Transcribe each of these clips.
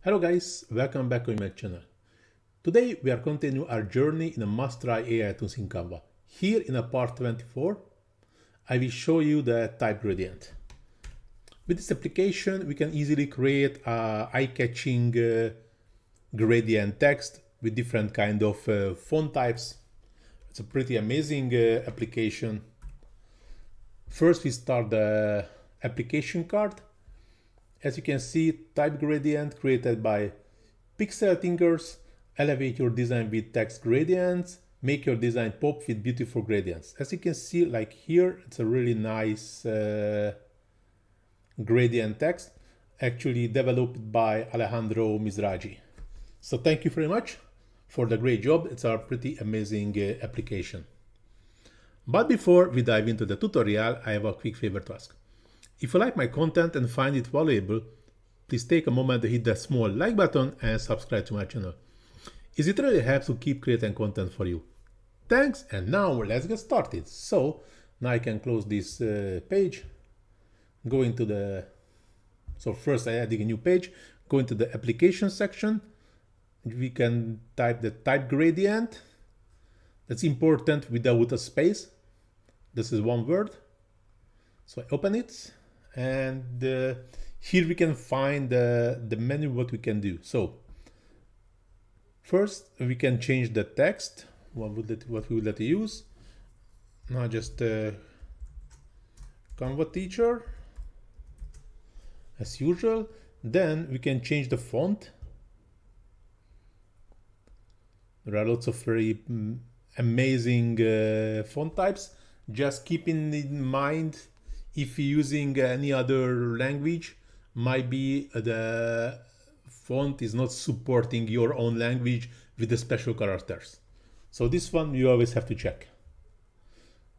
Hello guys, welcome back on my channel. Today we are continuing our journey in a must-try AI tools in Canva. Here in a part 24, I will show you the type gradient. With this application, we can easily create a eye-catching gradient text with different kind of font types. It's a pretty amazing application. First, we start the application card. As you can see, type gradient created by pixel thinkers. Elevate your design with text gradients. Make your design pop with beautiful gradients. As you can see, like here, it's a really nice gradient text, actually developed by Alejandro Mizrahi. So thank you very much for the great job. It's a pretty amazing application. But before we dive into the tutorial, I have a quick favor to ask. If you like my content and find it valuable, please take a moment to hit that small like button and subscribe to my channel. It really helps to keep creating content for you. Thanks, and now let's get started. So now I can close this page, go into the, so first I adding a new page, go into the application section. We can type the type gradient. That's important without a space. This is one word. So I open it, and here we can find the menu, what we can do. So first we can change the text, what we would like to use. Now just Canva Teacher as usual. Then we can change the font. There are lots of very amazing font types. Just keeping in mind, if you're using any other language, might be the font is not supporting your own language with the special characters. So this one you always have to check.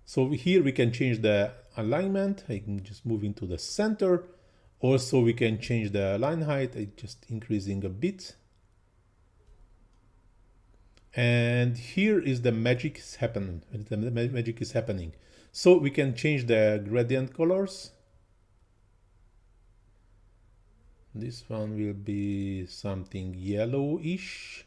So here we can change the alignment. I can just move into the center. Also we can change the line height. I just increasing a bit. And here is the magic is happening. The magic is happening. So we can change the gradient colors. This one will be something yellowish,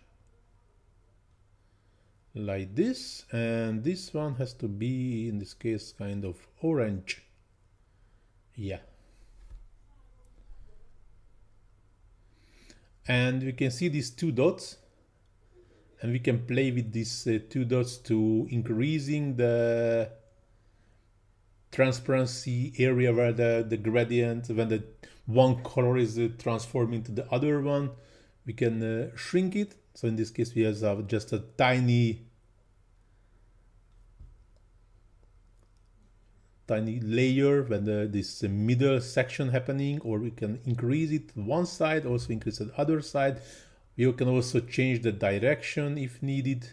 like this. And this one has to be, in this case, kind of orange. Yeah. And we can see these two dots. And we can play with these two dots to increasing the transparency area where the gradient, when the one color is transformed into the other one, we can shrink it. So in this case, we have just a tiny layer when this middle section happening, or we can increase it one side, also increase the other side. You can also change the direction if needed.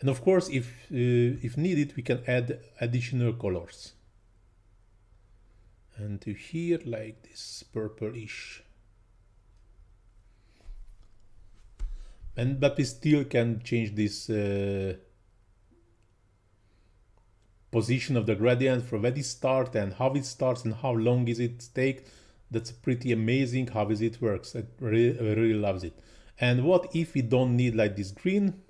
And of course, if needed, we can add additional colors. And to here, like this purplish. But we still can change this position of the gradient from where it starts and how it starts and how long is it take. That's pretty amazing how it works. I really loves it. And what if we don't need like this green?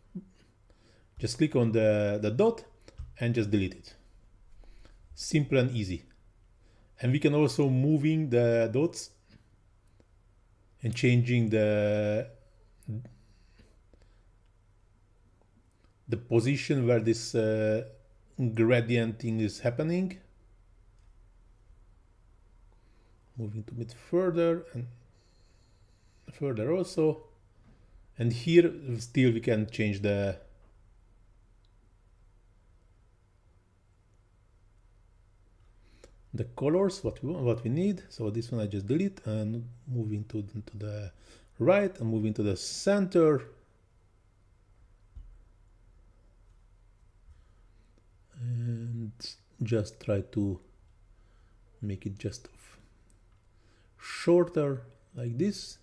Just click on the dot and just delete it. Simple and easy. And we can also moving the dots and changing the position where this gradient thing is happening. Moving a bit further and further also. And here still we can change the colors, what we need. So this one I just delete and moving to the right and moving to the center. And just try to make it just shorter like this.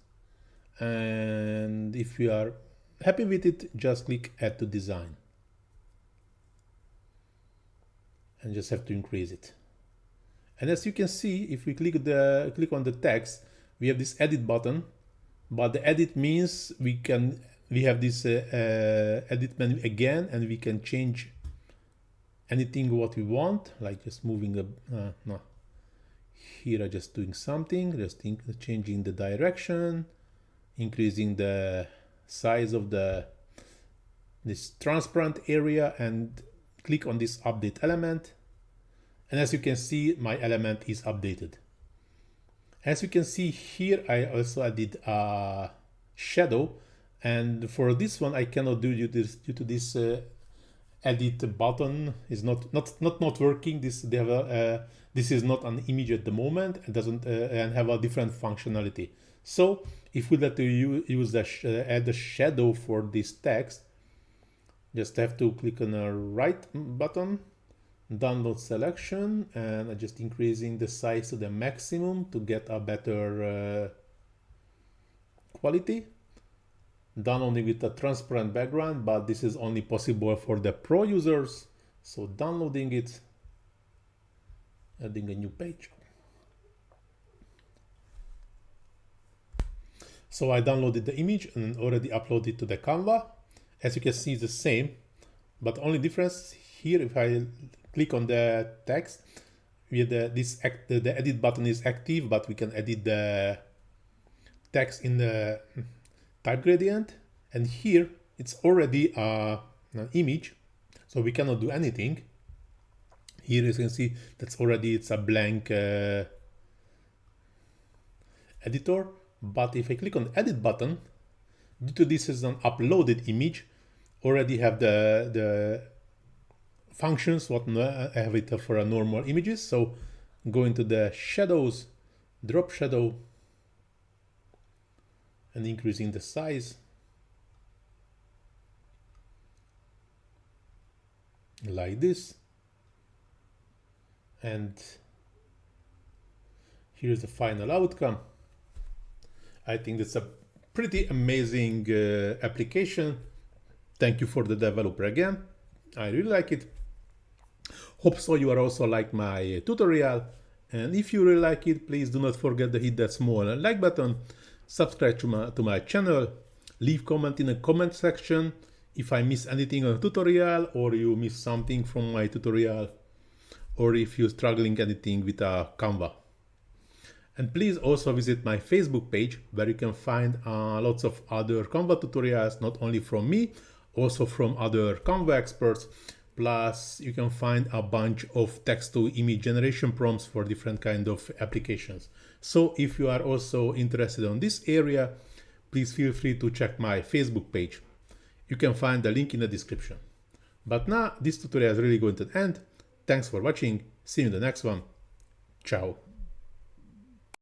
And if you are happy with it, just click add to design and just have to increase it. And as you can see, if we click on the text, we have this edit button but the edit means we have this edit menu again, and we can change anything what we want, like just moving no. Here I'm just doing something, just changing the direction, increasing the size of this transparent area, and click on this update element. And as you can see, my element is updated. As you can see here, I also added a shadow, and for this one I cannot do this due to this edit button is not working. This is not an image at the moment. It doesn't and have a different functionality. So if we let you use the add a shadow for this text, just have to click on the right button, download selection, and I'm just increasing the size to the maximum to get a better quality. Downloading with a transparent background, but this is only possible for the pro users. So downloading it, adding a new page. So I downloaded the image and already uploaded it to the Canva. As you can see, it's the same, but only difference here, if I click on the text, the edit button is active, but we can edit the text in the type gradient, and here it's already an image, so we cannot do anything. Here you can see it's a blank editor, but if I click on the edit button, due to this is an uploaded image, already have the functions what I have it for a normal images. So go into the shadows, drop shadow, and increasing the size like this. And here's the final outcome. I think that's a pretty amazing application. Thank you for the developer again. I really like it. Hope so you are also like my tutorial. And if you really like it, please do not forget to hit that small like button, subscribe to my channel, leave comment in the comment section if I miss anything on the tutorial, or you miss something from my tutorial, or if you're struggling anything with a Canva. And please also visit my Facebook page, where you can find lots of other Canva tutorials, not only from me, also from other Canva experts. Plus, you can find a bunch of text to image generation prompts for different kind of applications. So if you are also interested in this area, please feel free to check my Facebook page. You can find the link in the description. But now this tutorial is really going to end. Thanks for watching. See you in the next one. Ciao.